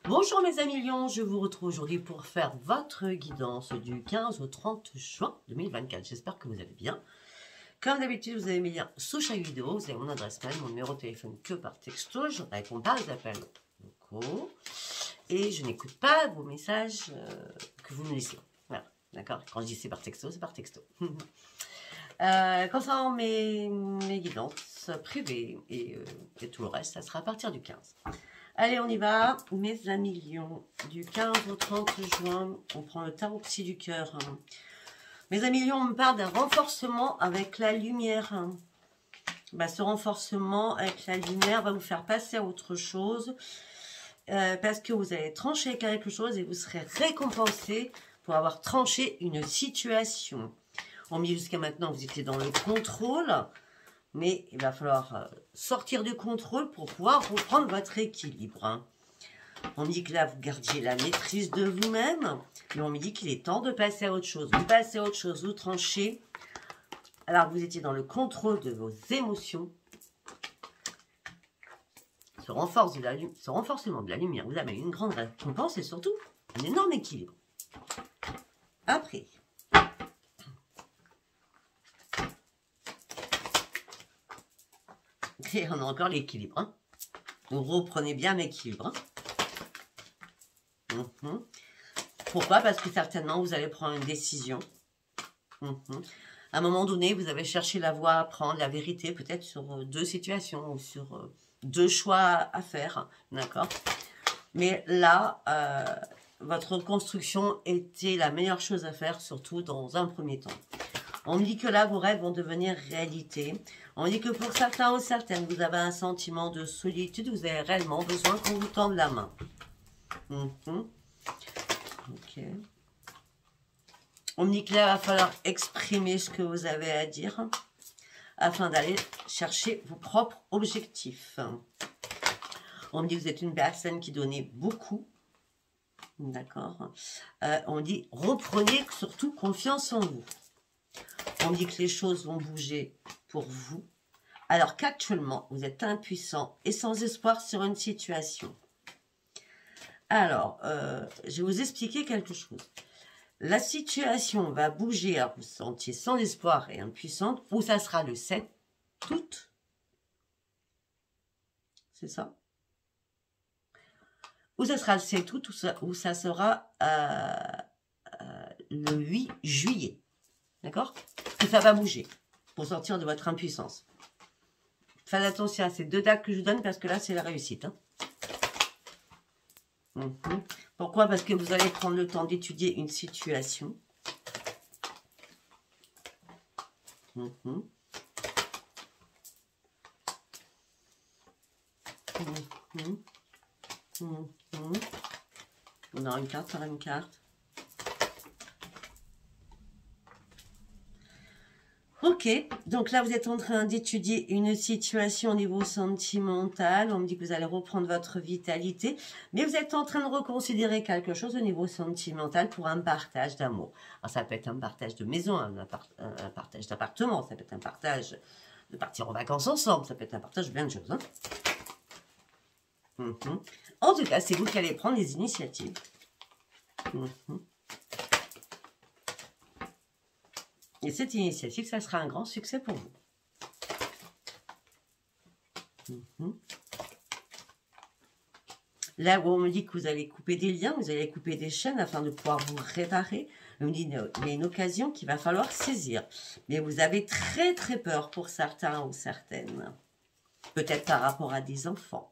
Bonjour mes amis lions, je vous retrouve aujourd'hui pour faire votre guidance du 15 au 30 juin 2024. J'espère que vous allez bien. Comme d'habitude, vous avez mes liens sous chaque vidéo. Vous avez mon adresse mail, mon numéro de téléphone que par texto. Je ne réponds pas aux appels locaux. Et je n'écoute pas vos messages que vous me laissez. Voilà, d'accord. Quand je dis c'est par texto, c'est par texto. Concernant mes guidances privées et tout le reste, ça sera à partir du 15. Allez, on y va, mes amis lions, du 15 au 30 juin, on prend le tarot psy du cœur. Mes amis lions, on me parle d'un renforcement avec la lumière. Ce renforcement avec la lumière va vous faire passer à autre chose, parce que vous allez trancher quelque chose et vous serez récompensé pour avoir tranché une situation. On me dit jusqu'à maintenant, vous étiez dans le contrôle. Mais il va falloir sortir du contrôle pour pouvoir reprendre votre équilibre. On me dit que là, vous gardiez la maîtrise de vous-même. Mais on me dit qu'il est temps de passer à autre chose. Vous passez à autre chose, vous tranchez. Alors, vous étiez dans le contrôle de vos émotions. Ce renforcement de la lumière vous amène une grande récompense et surtout un énorme équilibre. Après... Et on a encore l'équilibre. Hein. Vous reprenez bien l'équilibre. Hein. Pourquoi? Parce que certainement, vous allez prendre une décision. À un moment donné, vous avez cherché la voie à prendre, la vérité, peut-être sur deux situations ou sur deux choix à faire. D'accord? Mais là, votre reconstruction était la meilleure chose à faire, surtout dans un premier temps. On me dit que là, vos rêves vont devenir réalité. On me dit que pour certains ou certaines, vous avez un sentiment de solitude. Vous avez réellement besoin qu'on vous tende la main. Ok. On me dit que là, il va falloir exprimer ce que vous avez à dire afin d'aller chercher vos propres objectifs. On me dit que vous êtes une personne qui donnait beaucoup. D'accord. On me dit, reprenez surtout confiance en vous. On dit que les choses vont bouger pour vous, alors qu'actuellement, vous êtes impuissant et sans espoir sur une situation. Alors, je vais vous expliquer quelque chose. La situation va bouger, alors vous vous sentiez sans espoir et impuissante, ou ça sera le 7 août. C'est ça? Ou ça sera le 7 août, ou ça sera le 8 juillet. D'accord? Et ça va bouger pour sortir de votre impuissance. Faites attention à ces deux dates que je vous donne parce que là, c'est la réussite. Hein. Pourquoi? Parce que vous allez prendre le temps d'étudier une situation. On a une carte par une carte. Ok, donc là vous êtes en train d'étudier une situation au niveau sentimental. On me dit que vous allez reprendre votre vitalité, mais vous êtes en train de reconsidérer quelque chose au niveau sentimental pour un partage d'amour. Alors ça peut être un partage de maison, un partage d'appartement, ça peut être un partage de partir en vacances ensemble, ça peut être un partage de plein de choses. Hein. En tout cas, c'est vous qui allez prendre les initiatives. Et cette initiative, ça sera un grand succès pour vous. Là où on me dit que vous allez couper des liens, vous allez couper des chaînes afin de pouvoir vous réparer. On me dit qu'il y a une occasion qu'il va falloir saisir. Mais vous avez très très peur pour certains ou certaines. Peut-être par rapport à des enfants.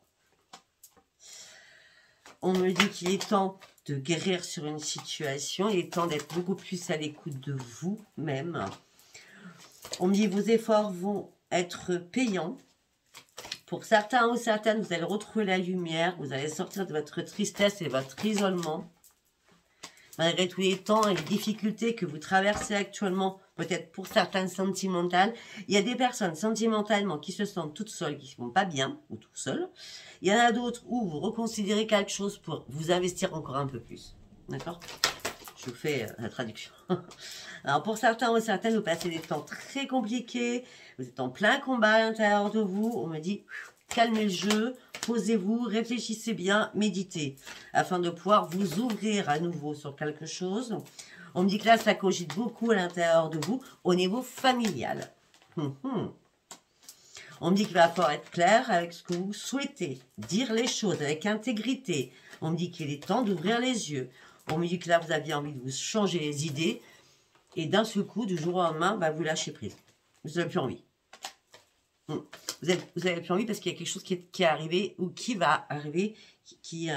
On me dit qu'il est temps de guérir sur une situation. Il est temps d'être beaucoup plus à l'écoute de vous-même. On me dit que vos efforts vont être payants. Pour certains ou certaines, vous allez retrouver la lumière. Vous allez sortir de votre tristesse et votre isolement. Malgré tous les temps et les difficultés que vous traversez actuellement, peut-être pour certains sentimentales, il y a des personnes sentimentalement qui se sentent toutes seules, qui ne vont pas bien, ou tout seules. Il y en a d'autres où vous reconsidérez quelque chose pour vous investir encore un peu plus. D'accord? Je vous fais la traduction. Alors pour certains ou certaines, vous passez des temps très compliqués, vous êtes en plein combat à l'intérieur de vous, on me dit, calmez le jeu, posez-vous, réfléchissez bien, méditez, afin de pouvoir vous ouvrir à nouveau sur quelque chose. On me dit que là, ça cogite beaucoup à l'intérieur de vous, au niveau familial. On me dit qu'il va falloir être clair avec ce que vous souhaitez, dire les choses avec intégrité. On me dit qu'il est temps d'ouvrir les yeux. On me dit que là, vous aviez envie de vous changer les idées. Et d'un seul coup, du jour au lendemain, bah, vous lâchez prise. Vous n'avez plus envie. Vous avez plus envie parce qu'il y a quelque chose qui est arrivé ou qui va arriver, qui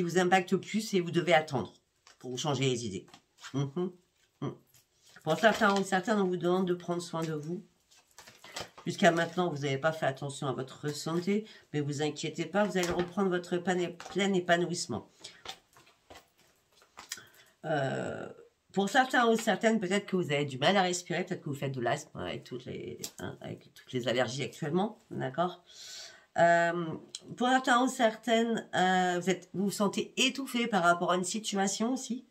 vous impacte plus et vous devez attendre pour vous changer les idées. Pour certains ou certaines, on vous demande de prendre soin de vous. Jusqu'à maintenant, vous n'avez pas fait attention à votre santé, mais vous inquiétez pas, vous allez reprendre votre plein épanouissement. Pour certains ou certaines, peut-être que vous avez du mal à respirer, peut-être que vous faites de l'asthme avec toutes les allergies actuellement, d'accord. Pour certains ou certaines, vous vous sentez étouffé par rapport à une situation aussi.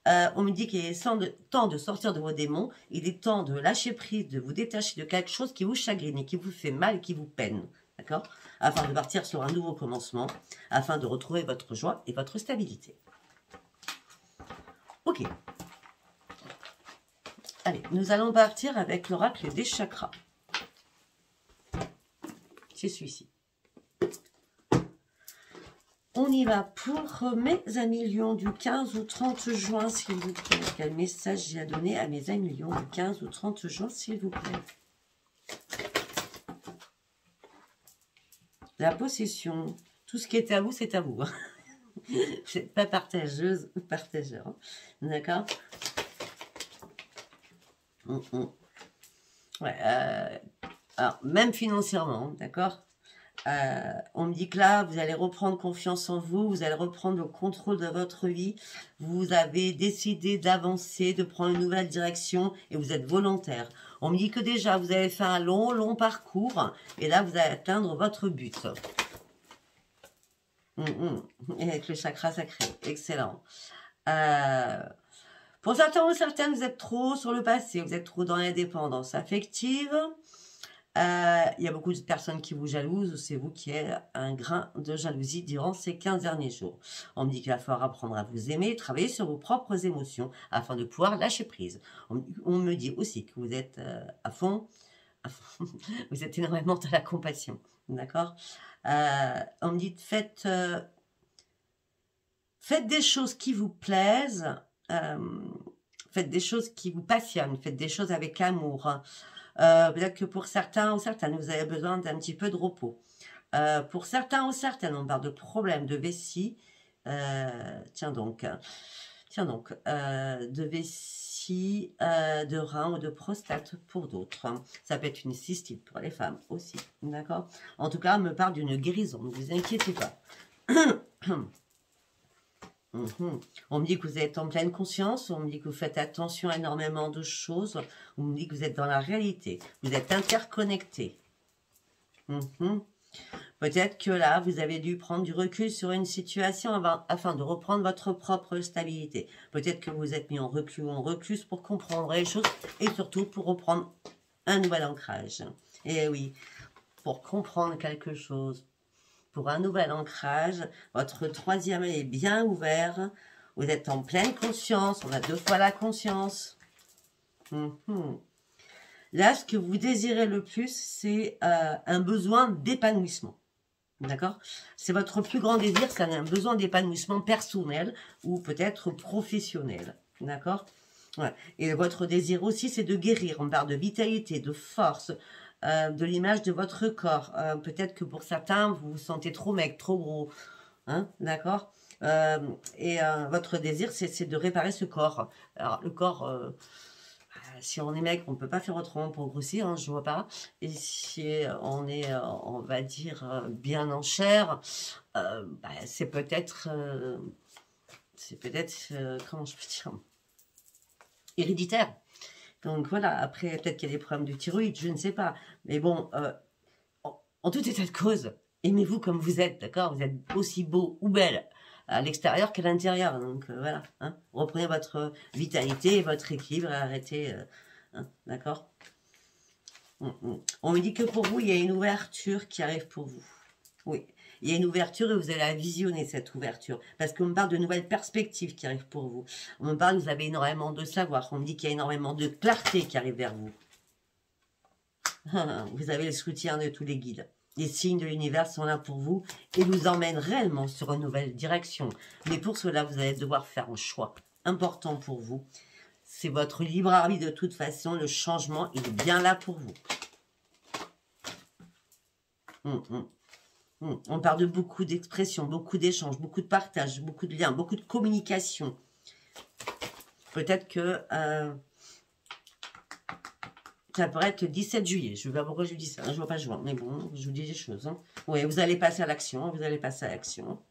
On me dit qu'il est temps de sortir de vos démons, il est temps de lâcher prise, de vous détacher de quelque chose qui vous chagrine et qui vous fait mal et qui vous peine, d'accord, afin de partir sur un nouveau commencement, afin de retrouver votre joie et votre stabilité. Ok. Allez, nous allons partir avec l'oracle des chakras. C'est celui-ci. On y va pour mes amis lions du 15 au 30 juin, s'il vous plaît. Quel message j'ai à donner à mes amis lions du 15 au 30 juin, s'il vous plaît. La possession. Tout ce qui est à vous, c'est à vous. Je ne suis pas partageuse ou partageur. D'accord. Ouais, alors, même financièrement, d'accord. On me dit que là, vous allez reprendre confiance en vous, vous allez reprendre le contrôle de votre vie, vous avez décidé d'avancer, de prendre une nouvelle direction et vous êtes volontaire. On me dit que déjà, vous avez fait un long parcours et là, vous allez atteindre votre but. Et avec le chakra sacré, excellent. Pour certains ou certaines, vous êtes trop sur le passé, vous êtes trop dans l'indépendance affective. Il y a beaucoup de personnes qui vous jalousent, c'est vous qui êtes un grain de jalousie durant ces 15 derniers jours. On me dit qu'il va falloir apprendre à vous aimer, travailler sur vos propres émotions afin de pouvoir lâcher prise. On me dit aussi que vous êtes à fond, vous êtes énormément à la compassion, d'accord. On me dit faites des choses qui vous plaisent, faites des choses qui vous passionnent, faites des choses avec amour. Peut-être que pour certains ou certaines, vous avez besoin d'un petit peu de repos. Pour certains ou certaines, on parle de problèmes de vessie. Tiens donc, de vessie, de rein ou de prostate pour d'autres. Ça peut être une cystite pour les femmes aussi, d'accord. En tout cas, on me parle d'une guérison, ne vous inquiétez pas. On me dit que vous êtes en pleine conscience, on me dit que vous faites attention à énormément de choses, on me dit que vous êtes dans la réalité, vous êtes interconnecté. Peut-être que là, vous avez dû prendre du recul sur une situation afin de reprendre votre propre stabilité. Peut-être que vous êtes mis en recul ou en recluse pour comprendre les choses et surtout pour reprendre un nouvel ancrage. Et oui, pour comprendre quelque chose. Pour un nouvel ancrage, votre troisième œil est bien ouvert, vous êtes en pleine conscience, on a 2 fois la conscience. Là, ce que vous désirez le plus, c'est un besoin d'épanouissement. D'accord? C'est votre plus grand désir, c'est un besoin d'épanouissement personnel ou peut-être professionnel. D'accord? Ouais. Et votre désir aussi, c'est de guérir. On parle de vitalité, de force, de l'image de votre corps. Peut-être que pour certains, vous vous sentez trop maigre, trop gros. Hein, d'accord. Votre désir, c'est de réparer ce corps. Alors, le corps, si on est maigre, on ne peut pas faire autrement pour grossir, hein, je ne vois pas. Et si on est, on va dire, bien en chair, c'est peut-être, comment je peux dire, héréditaire. Donc voilà, après, peut-être qu'il y a des problèmes de thyroïde, je ne sais pas. Mais bon, en tout état de cause, aimez-vous comme vous êtes, d'accord? Vous êtes aussi beau ou belle à l'extérieur qu'à l'intérieur. Donc voilà, hein, reprenez votre vitalité et votre équilibre et arrêtez, hein, d'accord? On me dit que pour vous, il y a une ouverture qui arrive pour vous. Oui, il y a une ouverture et vous allez la visionner, cette ouverture. Parce qu'on me parle de nouvelles perspectives qui arrivent pour vous. On me parle que vous avez énormément de savoir. On me dit qu'il y a énormément de clarté qui arrive vers vous. Vous avez le soutien de tous les guides. Les signes de l'univers sont là pour vous et vous emmènent réellement sur une nouvelle direction. Mais pour cela, vous allez devoir faire un choix important pour vous. C'est votre libre arbitre de toute façon. Le changement, il est bien là pour vous. On parle de beaucoup d'expressions, beaucoup d'échanges, beaucoup de partage, beaucoup de liens, beaucoup de communication. Peut-être que ça pourrait être le 17 juillet. Je ne sais pas pourquoi je dis ça. Je ne vois pas juin. Mais bon, je vous dis des choses. Oui, vous allez passer à l'action. Vous allez passer à l'action.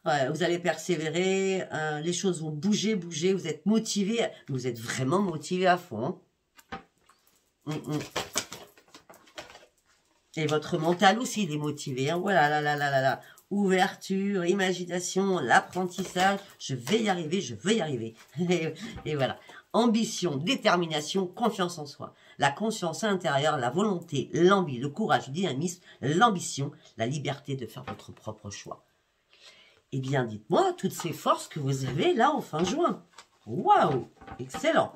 Ouais, vous allez persévérer. Les choses vont bouger. Vous êtes motivé. Vous êtes vraiment motivé à fond. Et votre mental aussi, il est motivé. Voilà, là. Ouverture, imagination, l'apprentissage. Je vais y arriver, je veux y arriver. Et voilà. Ambition, détermination, confiance en soi. La conscience intérieure, la volonté, l'envie, le courage, le dynamisme, l'ambition, la liberté de faire votre propre choix. Eh bien, dites-moi, toutes ces forces que vous avez là au fin juin. Waouh, excellent.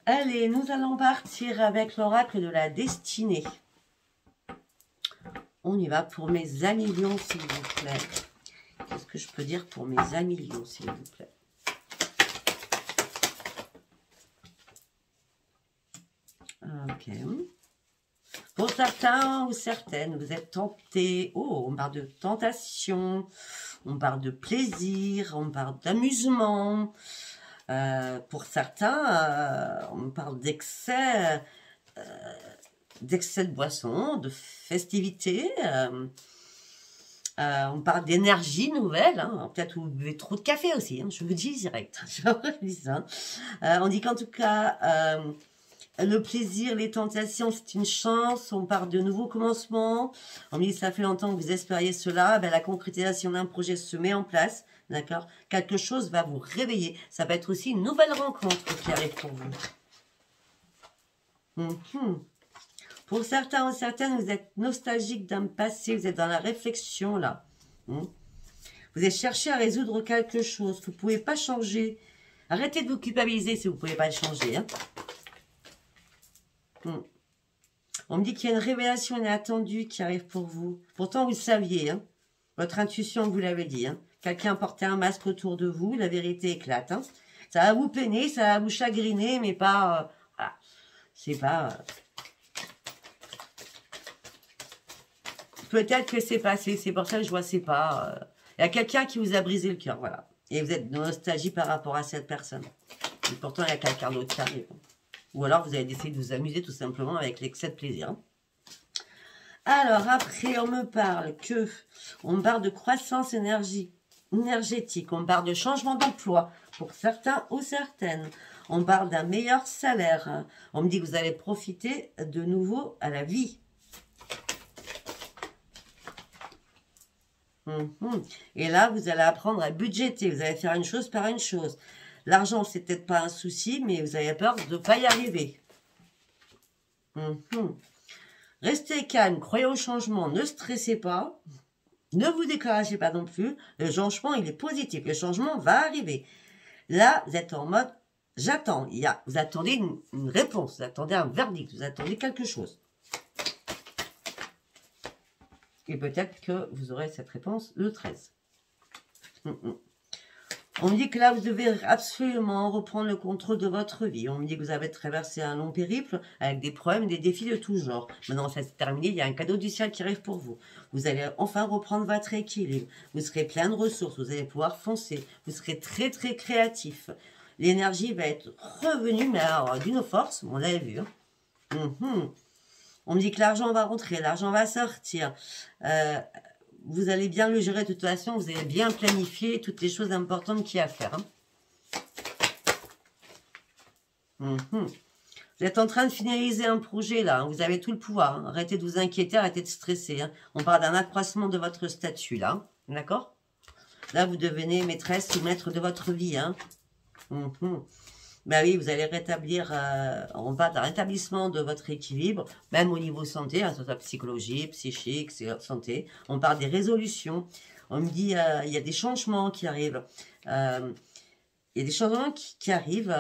Allez, nous allons partir avec l'oracle de la destinée. On y va pour mes amis lions, s'il vous plaît. Qu'est-ce que je peux dire pour mes amis lions, s'il vous plaît? Ok. Pour certains ou certaines, vous êtes tentés. Oh, on parle de tentation, on parle de plaisir, on parle d'amusement. Pour certains, on parle d'excès de boisson, de festivité. On parle d'énergie nouvelle. Hein. Peut-être vous buvez trop de café aussi. Hein, je vous dis direct. On dit qu'en tout cas... le plaisir, les tentations, c'est une chance. On parle de nouveaux commencements. On me dit, ça fait longtemps que vous espériez cela. Ben, la concrétisation d'un projet se met en place. D'accord? Quelque chose va vous réveiller. Ça peut être aussi une nouvelle rencontre qui arrive pour vous. Pour certains ou certaines, vous êtes nostalgique d'un passé. Vous êtes dans la réflexion, là. Vous êtes cherché à résoudre quelque chose que vous ne pouvez pas changer. Arrêtez de vous culpabiliser si vous ne pouvez pas le changer. Hein. On me dit qu'il y a une révélation inattendue qui arrive pour vous. Pourtant, vous le saviez. Hein. Votre intuition vous l'avait dit. Hein. Quelqu'un portait un masque autour de vous. La vérité éclate. Hein. Ça va vous peiner, ça va vous chagriner, mais pas... voilà. C'est pas... Peut-être que c'est passé. C'est pour ça que je vois c'est pas... Il y a quelqu'un qui vous a brisé le cœur. Voilà. Et vous êtes de nostalgie par rapport à cette personne. Et pourtant, il y a quelqu'un d'autre qui arrive. Ou alors, vous avez décidé de vous amuser tout simplement avec l'excès de plaisir. Alors, après, on me parle de croissance énergétique. On parle de changement d'emploi pour certains ou certaines. On parle d'un meilleur salaire. On me dit que vous allez profiter de nouveau à la vie. Et là, vous allez apprendre à budgéter. Vous allez faire une chose par une chose. L'argent, c'est peut-être pas un souci, mais vous avez peur de ne pas y arriver. Restez calme, croyez au changement, ne stressez pas. Ne vous découragez pas non plus. Le changement, il est positif. Le changement va arriver. Là, vous êtes en mode, j'attends. Vous attendez une réponse, vous attendez un verdict, vous attendez quelque chose. Et peut-être que vous aurez cette réponse le 13. On me dit que là, vous devez absolument reprendre le contrôle de votre vie. On me dit que vous avez traversé un long périple avec des problèmes, des défis de tout genre. Maintenant, ça s'est terminé, il y a un cadeau du ciel qui arrive pour vous. Vous allez enfin reprendre votre équilibre. Vous serez plein de ressources, vous allez pouvoir foncer. Vous serez très, très créatif. L'énergie va être revenue, mais alors d'une force, on l'avait vu. Hein. On me dit que l'argent va rentrer, l'argent va sortir. Vous allez bien le gérer de toute façon, vous allez bien planifier toutes les choses importantes qu'il y a à faire. Hein. Vous êtes en train de finaliser un projet là, hein. Vous avez tout le pouvoir. Hein. Arrêtez de vous inquiéter, arrêtez de stresser. Hein. On parle d'un accroissement de votre statut là, d'accord? Là, vous devenez maîtresse ou maître de votre vie. Hein. bah oui, vous allez rétablir, on parle d'un rétablissement de votre équilibre, même au niveau santé, hein, que ce soit psychologie, psychique, santé. On parle des résolutions. On me dit, il y a des changements qui arrivent. Il y a des changements qui arrivent.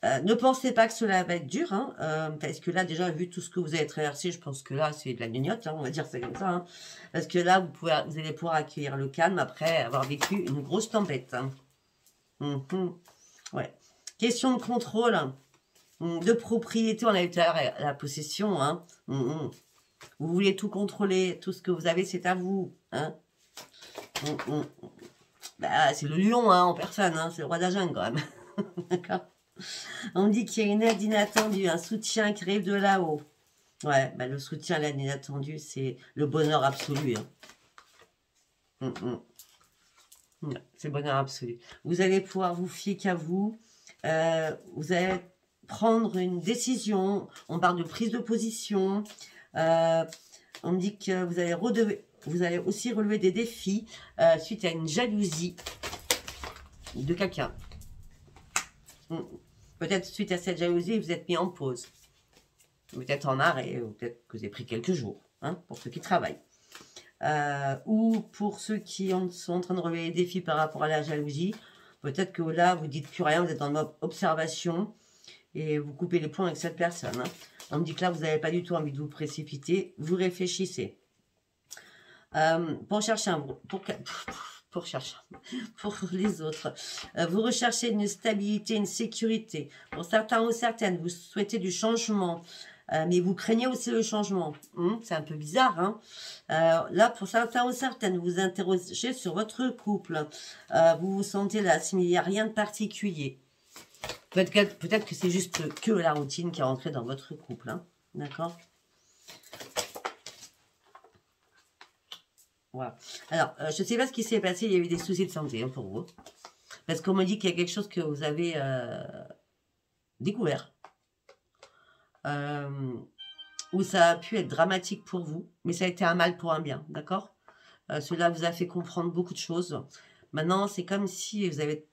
Ne pensez pas que cela va être dur, hein, parce que là, déjà, vu tout ce que vous avez traversé, je pense que là, c'est de la gnognotte, hein, on va dire ça comme ça. Hein, parce que là, vous allez pouvoir accueillir le calme après avoir vécu une grosse tempête. Hein. Ouais. Question de contrôle, de propriété, on a eu tout à l'heure la possession. Hein. Vous voulez tout contrôler, tout ce que vous avez, c'est à vous. Hein. Bah, c'est le lion hein, en personne, hein, c'est le roi de la jungle quand même. D'accord. On dit qu'il y a une aide inattendue, un soutien qui arrive de là-haut. Ouais, bah, le soutien, l'aide inattendue, c'est le bonheur absolu. Hein. C'est le bonheur absolu. Vous allez pouvoir vous fier qu'à vous. Vous allez prendre une décision. On parle de prise de position. On me dit que vous allez aussi relever des défis suite à une jalousie de quelqu'un. Peut-être suite à cette jalousie, vous êtes mis en pause. Peut-être en arrêt, ou peut-être que vous avez pris quelques jours, hein, pour ceux qui travaillent. Ou pour ceux qui sont en train de relever les défis par rapport à la jalousie. Peut-être que là, vous dites plus rien, vous êtes en mode observation et vous coupez les ponts avec cette personne. Hein. On me dit que là, vous n'avez pas du tout envie de vous précipiter. Vous réfléchissez. Pour chercher pour les autres, vous recherchez une stabilité, une sécurité. Pour certains ou certaines, vous souhaitez du changement, mais vous craignez aussi le changement. C'est un peu bizarre. Hein. Là, pour certains ou certaines, vous vous interrogez sur votre couple. Vous vous sentez là, il n'y a rien de particulier. Peut-être que c'est juste que la routine qui est rentrée dans votre couple. Hein. D'accord ? Voilà. Alors, je ne sais pas ce qui s'est passé, il y a eu des soucis de santé hein, pour vous. Parce qu'on me dit qu'il y a quelque chose que vous avez découvert. Où ça a pu être dramatique pour vous, mais ça a été un mal pour un bien, d'accord? Cela vous a fait comprendre beaucoup de choses. Maintenant, c'est comme si vous avez...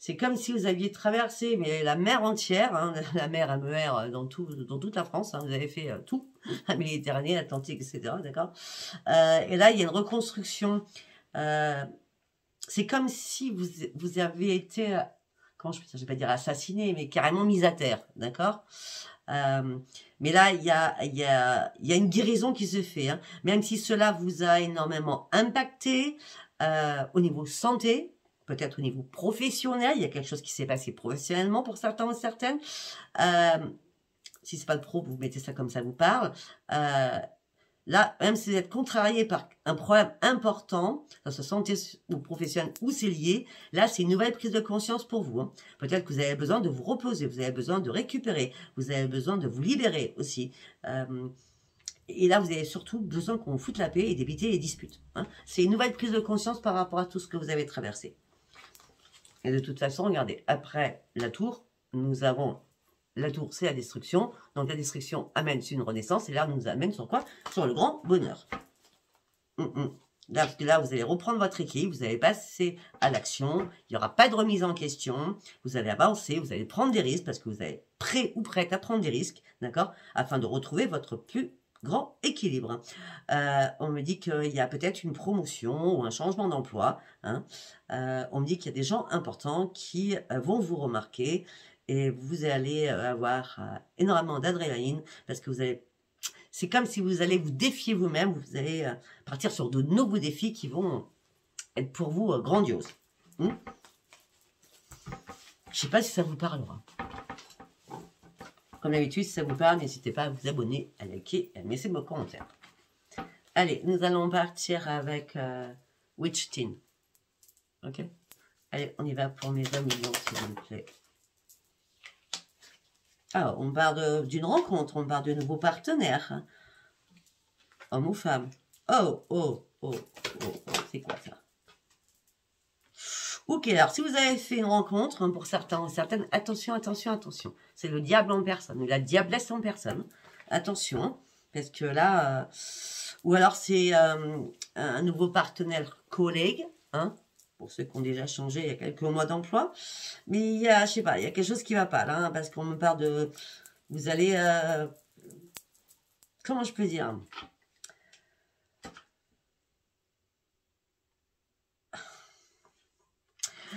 C'est comme si vous aviez traversé mais la mer entière, hein, la mer MER dans toute la France, hein, vous avez fait tout, la Méditerranée, l'Atlantique, etc. D'accord. Et là, il y a une reconstruction. C'est comme si vous avez été, comment je vais pas dire assassiné, mais carrément mis à terre, d'accord. Mais là, il y a une guérison qui se fait, hein, même si cela vous a énormément impacté au niveau santé. Peut-être au niveau professionnel, il y a quelque chose qui s'est passé professionnellement pour certains ou certaines. Si c'est pas de pro, vous mettez ça comme ça vous parle. Là, même si vous êtes contrarié par un problème important, dans sa santé ou professionnelle ou c'est lié, là, c'est une nouvelle prise de conscience pour vous. Hein. Peut-être que vous avez besoin de vous reposer, vous avez besoin de récupérer, vous avez besoin de vous libérer aussi. Et là, vous avez surtout besoin qu'on foute la paix et d'éviter les disputes. Hein. C'est une nouvelle prise de conscience par rapport à tout ce que vous avez traversé. Et de toute façon, regardez, après la tour, nous avons... La tour, c'est la destruction. Donc, la destruction amène sur une renaissance. Et là, nous amène sur quoi? Sur le grand bonheur. Là, parce que là, vous allez reprendre votre équilibre. Vous allez passer à l'action. Il n'y aura pas de remise en question. Vous allez avancer. Vous allez prendre des risques parce que vous êtes prêt ou prête à prendre des risques. D'accord? Afin de retrouver votre plus grand équilibre. On me dit qu'il y a peut-être une promotion ou un changement d'emploi. Hein. On me dit qu'il y a des gens importants qui vont vous remarquer et vous allez avoir énormément d'adrénaline parce que vous allez... C'est comme si vous allez vous défier vous-même, vous allez partir sur de nouveaux défis qui vont être pour vous grandioses. Je ne sais pas si ça vous parlera. Comme d'habitude, si ça vous parle, n'hésitez pas à vous abonner, à liker et à laisser vos commentaires. Allez, nous allons partir avec Witch Teen. Ok? Allez, on y va pour mes 20 millions, s'il vous plaît. Ah, on parle d'une rencontre, on parle de nouveaux partenaires. Homme ou femme. Oh, c'est quoi ça? Ok, alors si vous avez fait une rencontre, hein, pour certains ou certaines, attention. C'est le diable en personne, ou la diablesse en personne. Attention, parce que là... ou alors c'est un nouveau partenaire collègue, hein, pour ceux qui ont déjà changé il y a quelques mois d'emploi. Mais il y a, je sais pas, il y a quelque chose qui va pas là, hein, parce qu'on me parle de... Vous allez... comment je peux dire?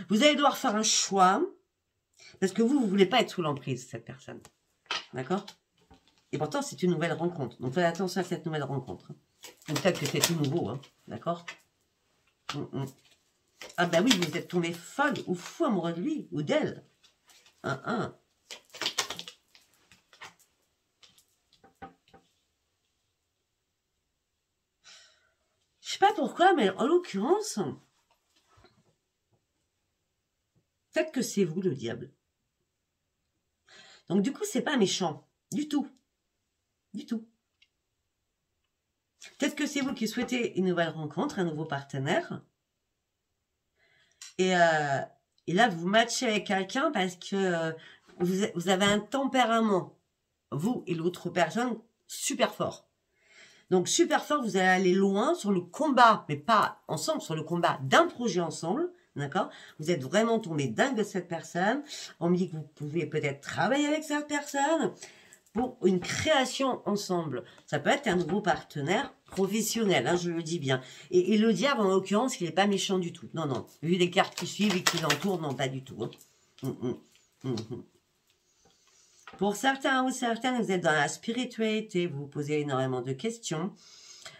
Vous allez devoir faire un choix, parce que vous ne voulez pas être sous l'emprise de cette personne. D'accord? Et pourtant, c'est une nouvelle rencontre. Donc, faites attention à cette nouvelle rencontre. Peut-être que c'est tout nouveau, hein. D'accord? Ah ben oui, vous êtes tombé folle ou fou amoureux de lui ou d'elle. Je sais pas pourquoi, mais en l'occurrence, peut-être que c'est vous le diable. Donc du coup, c'est pas méchant. Du tout. Du tout. Peut-être que c'est vous qui souhaitez une nouvelle rencontre, un nouveau partenaire. Et là, vous matchez avec quelqu'un parce que vous avez un tempérament, vous et l'autre personne, super fort. Donc, super fort, vous allez aller loin sur le combat, mais pas ensemble, sur le combat d'un projet ensemble, d'accord? Vous êtes vraiment tombé dingue de cette personne. On me dit que vous pouvez peut-être travailler avec cette personne pour une création ensemble. Ça peut être un nouveau partenaire professionnel, hein, je le dis bien. Et le diable, en l'occurrence, il n'est pas méchant du tout. Non, non. Vu les cartes qui suivent et qui l'entourent, non, pas du tout. Hein. Pour certains ou certaines, vous êtes dans la spiritualité, vous vous posez énormément de questions.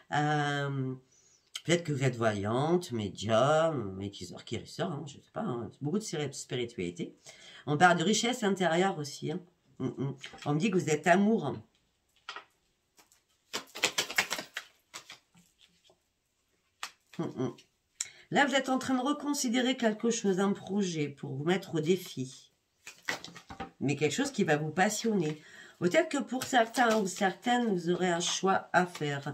Peut-être que vous êtes voyante, médium, guérisseur, hein, je ne sais pas, hein, beaucoup de spiritualité. On parle de richesse intérieure aussi. Hein. On me dit que vous êtes amour. Là, vous êtes en train de reconsidérer quelque chose, un projet pour vous mettre au défi. Mais quelque chose qui va vous passionner. Peut-être que pour certains ou certaines, vous aurez un choix à faire.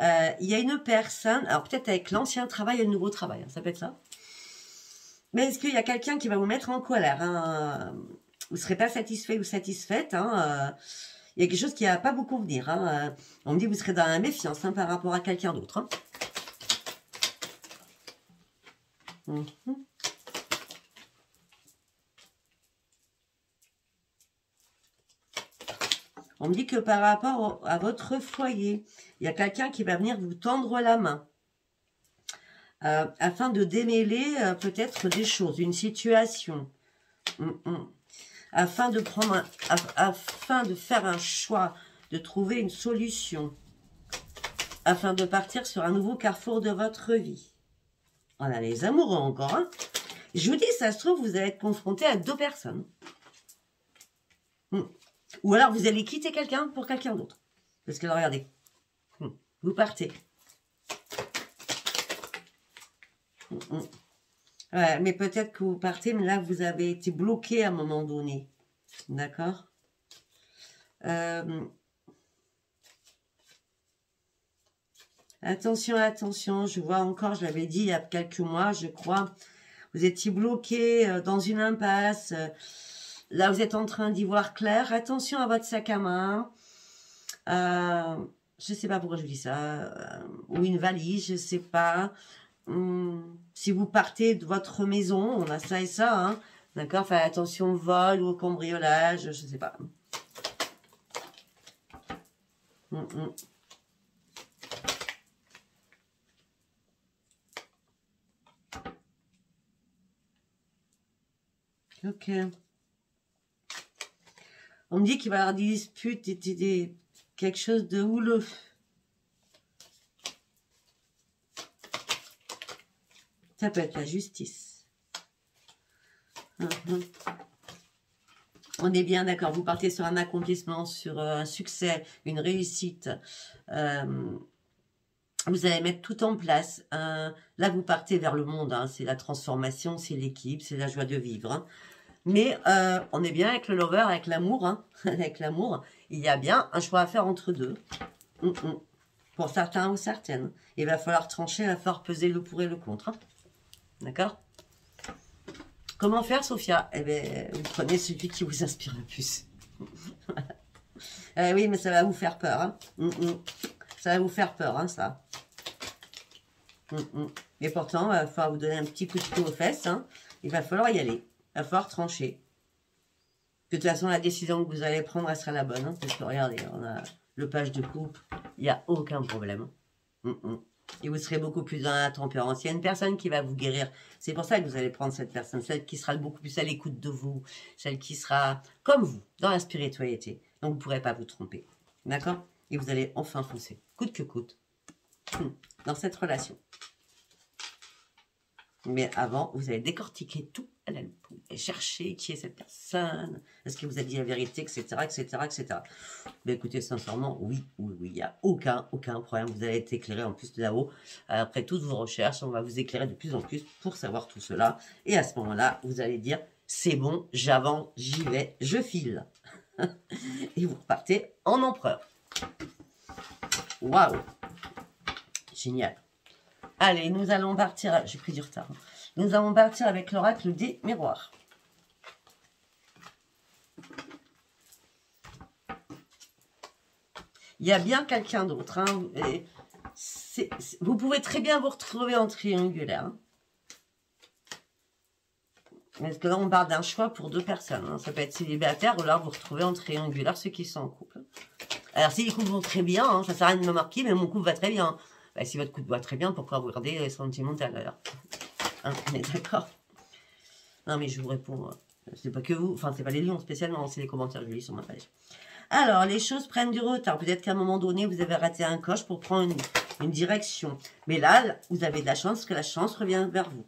Il y a une personne, alors peut-être avec l'ancien travail et le nouveau travail, hein, ça peut être ça. Mais est-ce qu'il y a quelqu'un qui va vous mettre en colère, hein? Vous ne serez pas satisfait ou satisfaite. Hein, il y a quelque chose qui ne va pas vous convenir. Hein, on me dit que vous serez dans la méfiance, hein, par rapport à quelqu'un d'autre. Hein. On me dit que par rapport à votre foyer, il y a quelqu'un qui va venir vous tendre la main. Afin de démêler peut-être des choses, une situation. Afin de faire un choix, de trouver une solution, afin de partir sur un nouveau carrefour de votre vie. On a les amoureux encore, hein. Je vous dis, ça se trouve, vous allez être confronté à 2 personnes. Ou alors, vous allez quitter quelqu'un pour quelqu'un d'autre. Parce que, regardez, vous partez. Ouais, mais peut-être que vous partez, mais là, vous avez été bloqué à un moment donné. D'accord? Attention, attention, je vois encore, je l'avais dit il y a quelques mois, je crois, vous étiez bloqué dans une impasse. Là, vous êtes en train d'y voir clair. Attention à votre sac à main. Je ne sais pas pourquoi je vous dis ça. Ou une valise, je ne sais pas. Si vous partez de votre maison, on a ça et ça, hein. D'accord? Faites attention au vol ou au cambriolage, je ne sais pas. Ok. On me dit qu'il va y avoir des disputes, quelque chose de houleux. Ça peut être la justice. On est bien d'accord. Vous partez sur un accomplissement, sur un succès, une réussite. Vous allez mettre tout en place. Là, vous partez vers le monde. Hein. C'est la transformation, c'est l'équipe, c'est la joie de vivre. Hein. Mais on est bien avec le lover, avec l'amour. Hein. Avec l'amour, il y a bien un choix à faire entre deux. Pour certains ou certaines. Il va falloir trancher, il va falloir peser le pour et le contre. Hein. D'accord? Comment faire, Sophia? Eh bien, vous prenez celui qui vous inspire le plus. Oui, mais ça va vous faire peur. Hein. Ça va vous faire peur, hein, ça. Et pourtant, il va falloir vous donner un petit coup de pied aux fesses. Hein. Il va falloir y aller. Il va falloir trancher. De toute façon, la décision que vous allez prendre, elle sera la bonne. Hein, parce que regardez, on a le page de coupe. Il n'y a aucun problème. Et vous serez beaucoup plus dans la tempérance. Il y a une personne qui va vous guérir. C'est pour ça que vous allez prendre cette personne. Celle qui sera beaucoup plus à l'écoute de vous. Celle qui sera comme vous, dans la spiritualité. Donc, vous ne pourrez pas vous tromper. D'accord? Et vous allez enfin foncer, coûte que coûte, dans cette relation. Mais avant, vous allez décortiquer tout à la loupe et chercher qui est cette personne, est-ce qu'il vous a dit la vérité, etc., etc., etc. Mais écoutez, sincèrement, oui, il n'y a aucun problème. Vous allez être éclairé en plus de là-haut. Après toutes vos recherches, on va vous éclairer de plus en plus pour savoir tout cela. Et à ce moment-là, vous allez dire, c'est bon, j'avance, j'y vais, je file. Et vous repartez en empereur. Waouh! Génial. Allez, nous allons partir... J'ai pris du retard. Nous allons partir avec l'oracle des miroirs. Il y a bien quelqu'un d'autre. Hein, vous pouvez très bien vous retrouver en triangulaire. Hein. Parce que là, on parle d'un choix pour deux personnes. Hein. Ça peut être célibataire ou alors vous retrouvez en triangulaire ceux qui sont en couple. Alors, si les couples vont très bien, hein, ça sert à rien de me marquer, mais mon couple va très bien. Bah, si votre couple va très bien, pourquoi vous regardez sentimental alors? Hein, on est d'accord? Non, mais je vous réponds. C'est pas que vous, enfin, c'est pas les lions spécialement, c'est les commentaires que je lis sur ma page. Alors, les choses prennent du retard. Peut-être qu'à un moment donné, vous avez raté un coche pour prendre une direction. Mais là, vous avez de la chance, que la chance revient vers vous.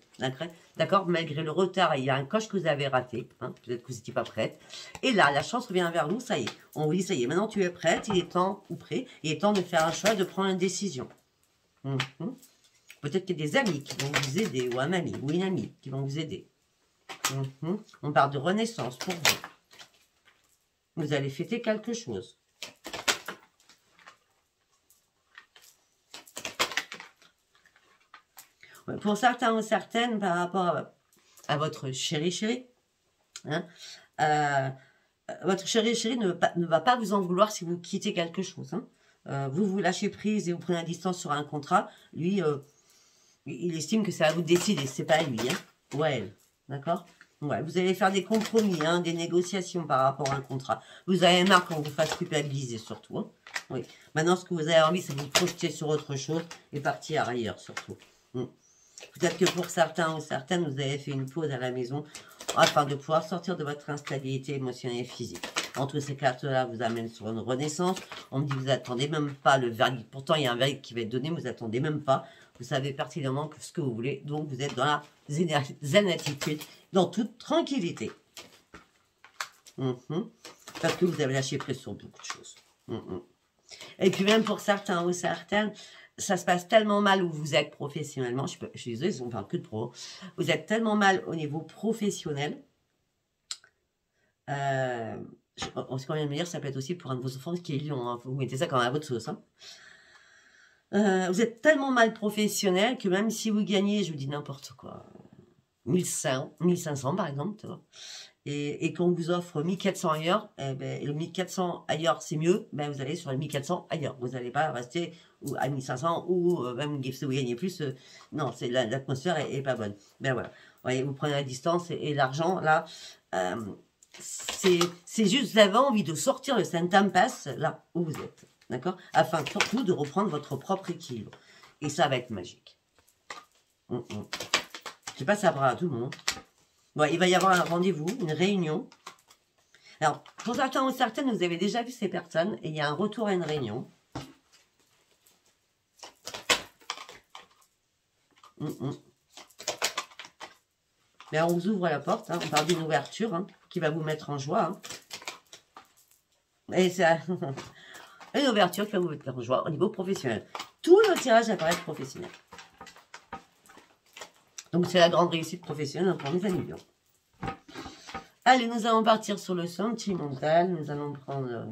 D'accord? Malgré le retard, il y a un coche que vous avez raté. Hein, peut-être que vous n'étiez pas prête. Et là, la chance revient vers vous, ça y est. On vous dit, ça y est, maintenant tu es prête, il est temps, ou prêt, il est temps de faire un choix, de prendre une décision. Peut-être qu'il y a des amis qui vont vous aider, ou un ami, ou une amie qui vont vous aider. On parle de renaissance pour vous. Vous allez fêter quelque chose. Pour certains ou certaines, par rapport à votre chéri, hein, votre chéri ne va pas vous en vouloir si vous quittez quelque chose. Hein. Vous lâchez prise et vous prenez la distance sur un contrat. Lui, il estime que c'est à vous de décider, c'est pas à lui. Hein, ou à elle. D'accord? Ouais, vous allez faire des compromis, hein, des négociations par rapport à un contrat. Vous avez marre qu'on vous fasse culpabiliser surtout. Hein. Oui. Maintenant, ce que vous avez envie, c'est de vous projeter sur autre chose et partir ailleurs surtout. Peut-être que pour certains ou certaines, vous avez fait une pause à la maison afin de pouvoir sortir de votre instabilité émotionnelle et physique. Entre ces cartes-là, vous amènent sur une renaissance. On me dit que vous attendez même pas le verdict. Pourtant, il y a un verdict qui va être donné, vous attendez même pas. Vous savez pertinemment que ce que vous voulez. Donc, vous êtes dans la zen attitude, dans toute tranquillité. Parce que vous avez lâché prise sur beaucoup de choses. Et puis même pour certains ou certaines, ça se passe tellement mal où vous êtes professionnellement, je suis désolée, on ne parle que de pro, vous êtes tellement mal au niveau professionnel, ce qu'on vient de me dire, ça peut être aussi pour un de vos enfants qui est lion, hein, vous mettez ça quand même à votre sauce. Hein. Vous êtes tellement mal professionnel que même si vous gagnez, je vous dis n'importe quoi, 1500 par exemple, tu vois, et qu'on vous offre 1400 ailleurs, le 1400 ailleurs c'est mieux, vous allez sur le 1400 ailleurs. Vous n'allez pas rester à 1500 ou même si vous gagnez plus. Non, l'atmosphère est pas bonne. Voilà. Vous voyez, vous prenez la distance et l'argent, là, c'est juste, vous avez envie de sortir le Saint-Impasse là où vous êtes. D'accord? Afin surtout de reprendre votre propre équilibre. Et ça va être magique. Je ne sais pas si ça parlera à tout le monde. Bon, il va y avoir un rendez-vous, une réunion. Alors, pour certains ou certaines, vous avez déjà vu ces personnes et il y a un retour à une réunion. Mais on vous ouvre la porte, hein, on parle d'une ouverture hein, qui va vous mettre en joie. Hein. Et c'est une ouverture qui va vous mettre en joie au niveau professionnel. Tout le tirage apparaît professionnel. Donc, c'est la grande réussite professionnelle pour les amis. Allez, nous allons partir sur le sentimental. Nous allons prendre...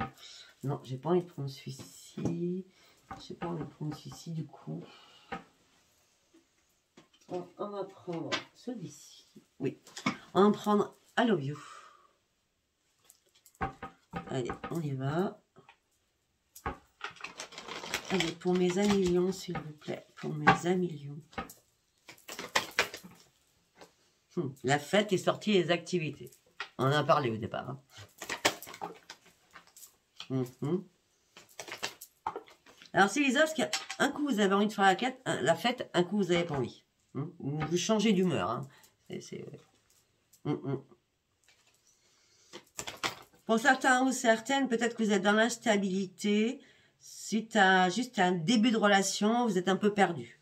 non, j'ai pas envie de prendre celui-ci. J'ai pas envie de prendre celui-ci, du coup. On va prendre celui-ci. Oui. On va prendre I Love You. Allez, on y va. Allez, pour mes amis lions, s'il vous plaît. Pour mes amis lions. La fête est sortie des activités. On en a parlé au départ. Hein. Alors, c'est les os qu'un coup vous avez envie de faire la fête, un coup vous n'avez pas envie. Vous changez d'humeur. Hein. Pour certains ou certaines, peut-être que vous êtes dans l'instabilité. Suite à juste un début de relation, vous êtes un peu perdu.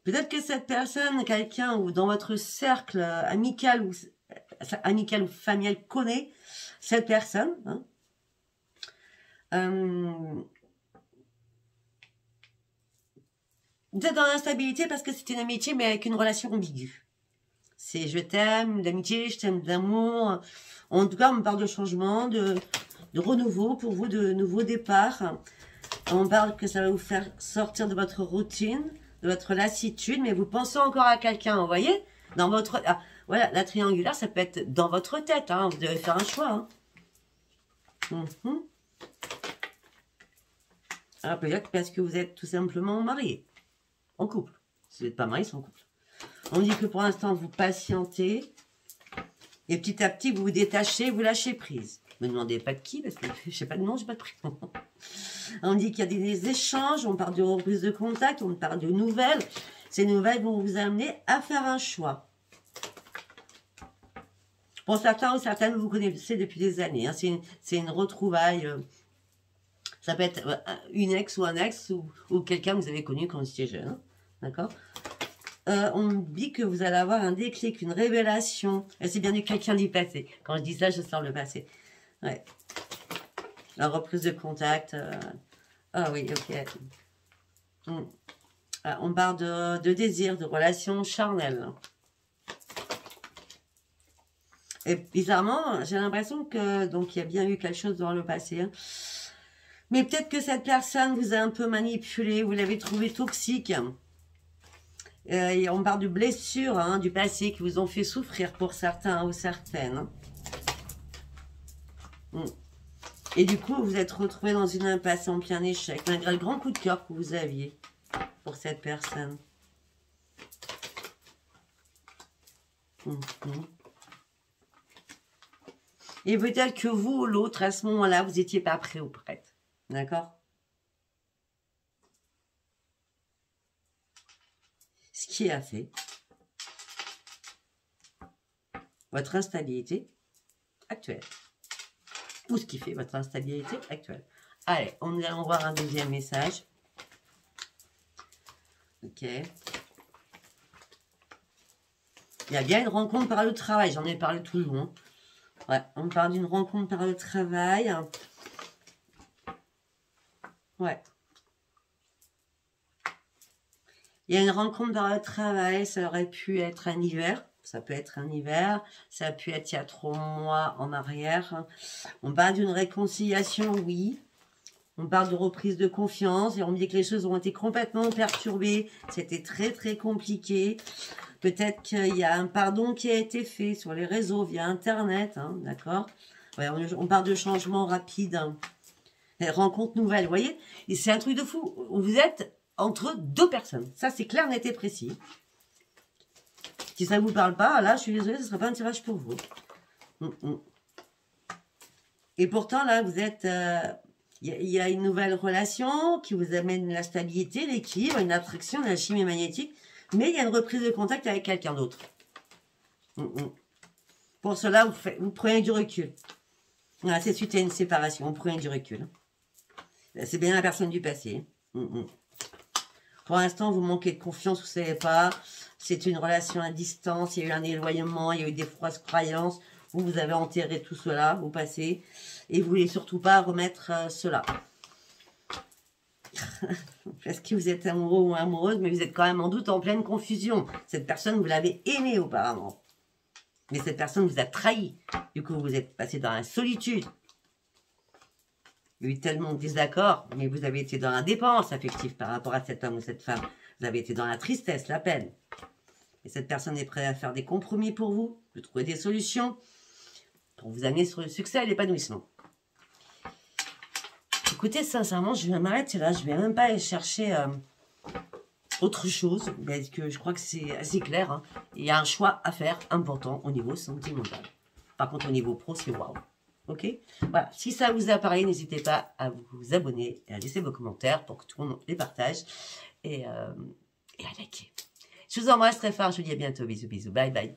Peut-être que cette personne, quelqu'un ou dans votre cercle amical ou familial connaît cette personne. Hein. Vous êtes dans l'instabilité parce que c'est une amitié mais avec une relation ambiguë. C'est je t'aime d'amitié, je t'aime d'amour. En tout cas, on parle de changement, de renouveau pour vous, de nouveaux départs. On parle que ça va vous faire sortir de votre routine, de votre lassitude, mais vous pensez encore à quelqu'un, vous voyez? Dans votre... Ah, voilà, la triangulaire, ça peut être dans votre tête, hein, vous devez faire un choix. Hein. Alors peut-être parce que vous êtes tout simplement marié, en couple. Si vous n'êtes pas marié, c'est en couple. On dit que pour l'instant, vous patientez, et petit à petit, vous vous détachez, vous lâchez prise. Ne me demandez pas de qui, parce que je sais pas de nom, j'ai pas de prénom. On dit qu'il y a des échanges, on parle de reprise de contact, on parle de nouvelles. Ces nouvelles vont vous amener à faire un choix. Pour certains ou certaines, vous connaissez depuis des années. Hein, c'est une retrouvaille. Ça peut être une ex ou un ex ou quelqu'un que vous avez connu quand vous étiez jeune. Hein, d'accord. On dit que vous allez avoir un déclic, une révélation. Et c'est bien du quelqu'un du passé. Quand je dis ça, je sors le passé. Ouais. La reprise de contact. Ah oui, ok. On parle de désir, de relation charnelle. Et bizarrement, j'ai l'impression que donc il y a bien eu quelque chose dans le passé. Hein. Mais peut-être que cette personne vous a un peu manipulé, vous l'avez trouvé toxique. Et on parle de blessures hein, du passé qui vous ont fait souffrir pour certains ou certaines. Et du coup, vous vous êtes retrouvé dans une impasse en plein échec, malgré le grand coup de cœur que vous aviez pour cette personne. Et peut-être que vous ou l'autre, à ce moment-là, vous n'étiez pas prêt ou prête. D'accord? Ce qui a fait votre instabilité actuelle. Ou ce qui fait votre instabilité actuelle. Allez, on va voir un deuxième message. Ok. Il y a bien une rencontre par le travail. J'en ai parlé tout le long. Ouais, on parle d'une rencontre par le travail. Ouais. Il y a une rencontre par le travail. Ça aurait pu être un hiver. Ça peut être un hiver, ça a pu être il y a 3 mois en arrière. On parle d'une réconciliation, oui. On parle de reprise de confiance et on me dit que les choses ont été complètement perturbées. C'était très très compliqué. Peut-être qu'il y a un pardon qui a été fait sur les réseaux via Internet, hein, d'accord. Ouais, on parle de changement rapide. Hein. Rencontre nouvelle, vous voyez. Et c'est un truc de fou. Vous êtes entre deux personnes. Ça, c'est clair, net et précis. Si ça ne vous parle pas, là, je suis désolée, ce ne sera pas un tirage pour vous. Et pourtant, là, vous êtes... Il y a une nouvelle relation qui vous amène la stabilité, l'équilibre, une attraction, la chimie magnétique. Mais il y a une reprise de contact avec quelqu'un d'autre. Pour cela, vous prenez du recul. Voilà, c'est suite à une séparation. Vous prenez du recul. C'est bien la personne du passé. Pour l'instant, vous manquez de confiance, vous ne savez pas... C'est une relation à distance, il y a eu un éloignement, il y a eu des fausses croyances. Vous avez enterré tout cela au passé. Et vous ne voulez surtout pas remettre cela. Parce que vous êtes amoureux ou amoureuse, mais vous êtes quand même en doute, en pleine confusion. Cette personne, vous l'avez aimée auparavant. Mais cette personne vous a trahi. Du coup, vous êtes passé dans la solitude. Il y a eu tellement de désaccords, mais vous avez été dans la dépendance affective par rapport à cet homme ou cette femme. Vous avez été dans la tristesse, la peine. Et cette personne est prête à faire des compromis pour vous, de trouver des solutions pour vous amener sur le succès et l'épanouissement. Écoutez, sincèrement, je vais m'arrêter là. Je ne vais même pas aller chercher autre chose. Parce que je crois que c'est assez clair. Hein. Il y a un choix à faire important au niveau sentimental. Par contre, au niveau pro, c'est waouh. Ok? Voilà. Si ça vous a parlé, n'hésitez pas à vous abonner et à laisser vos commentaires pour que tout le monde les partage. Et à liker. Je vous embrasse très fort. Je vous dis à bientôt. Bisous, bisous. Bye, bye.